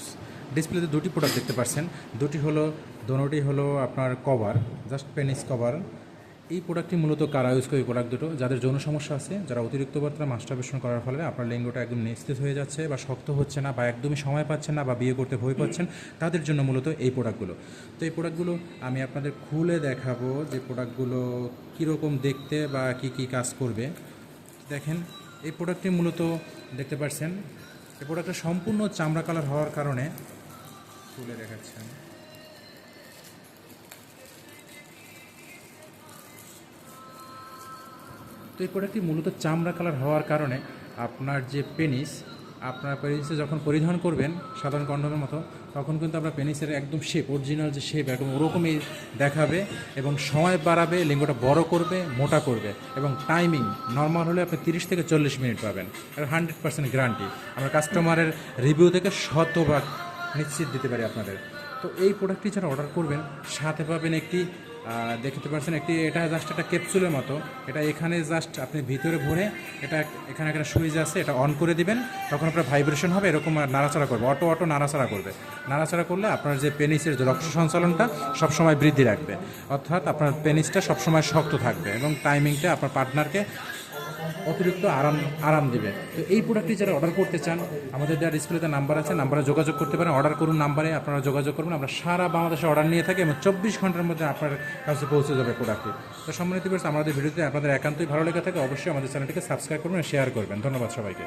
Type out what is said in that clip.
Shorts. ডিসপ্লেতে দুটি product দেখতে পাচ্ছেন, দোনোটি হলো আপনার কভার, জাস্ট পেনিস কভার। এই প্রোডাক্টটি মূলত কারা ইউজ করে? এই প্রোডাক্ট দুটো যাদের যৌন সমস্যা আছে, যারা অতিরিক্ত মাত্রা মাস্টারবেশন করার ফলে আপনার লিঙ্গটা একদম নিস্তেজ হয়ে যাচ্ছে বা শক্ত হচ্ছে না বা একদমই সময় পাচ্ছেন না বা বিয়ে করতে ভয় পাচ্ছেন, তাদের জন্য মূলত এই প্রোডাক্টগুলো। তো এই প্রোডাক্টগুলো আমি আপনাদের খুলে দেখাবো যে প্রোডাক্টগুলো কীরকম দেখতে বা কী কাজ করবে। দেখেন, এই প্রোডাক্টটি মূলত দেখতে পাচ্ছেন, এই প্রোডাক্টটা সম্পূর্ণ চামড়া কালার হওয়ার কারণে খুলে দেখাচ্ছেন। তো এই প্রোডাক্টটি মূলত চামড়া কালার হওয়ার কারণে আপনার যে পেনিসে যখন পরিধান করবেন সাধারণ কন্ডোমের মতো, তখন কিন্তু আপনার পেনিসের একদম শেপ, অরিজিনাল যে শেপ একদম ওরকমই দেখাবে এবং সময় বাড়াবে, লিঙ্গটা বড় করবে, মোটা করবে এবং টাইমিং নর্মাল হলে আপনি 30 থেকে 40 মিনিট পাবেন। আর 100% গ্যারান্টি আমরা কাস্টমারের রিভিউ থেকে শতভাগ নিশ্চিত দিতে পারি আপনাদের। তো এই প্রোডাক্টটি যারা অর্ডার করবেন সাথে পাবেন একটি দেখতে পাচ্ছেন এটা জাস্ট একটা ক্যাপসুলের মতো। এটা এখানে জাস্ট আপনি ভিতরে ভরে এখানে একটা সুইচ আছে, এটা অন করে দিবেন, তখন আপনার ভাইব্রেশন হবে, এরকম নাড়াচাড়া করবে, অটো নাড়াচাড়া করবে। নাড়াচাড়া করলে আপনার যে পেনিসের যে রক্ত সঞ্চালনটা সবসময় বৃদ্ধি রাখবে, অর্থাৎ আপনার পেনিসটা সবসময় শক্ত থাকবে এবং টাইমিংটা আপনার পার্টনারকে অতিরিক্ত আরাম দিবে। তো এই প্রোডাক্টটি যারা অর্ডার করতে চান, আমাদের দেওয়া ডিসপ্লেতে নাম্বার আছে, নাম্বারে যোগাযোগ করতে পারেন। অর্ডার করুন, নাম্বারে আপনারা যোগাযোগ করবেন। আমরা সারা বাংলাদেশে অর্ডার নিয়ে থাকি এবং 24 ঘন্টার মধ্যে আপনার কাছে পৌঁছে যাবে প্রোডাক্টটি। তো সম্মানিত ভিউয়ার্স, আমাদের ভিডিওতে আপনাদের একান্তই ভালো লেগে থাকে, অবশ্যই আমাদের চ্যানেলটিকে সাবস্ক্রাইব করবেন, শেয়ার করবেন। ধন্যবাদ সবাইকে।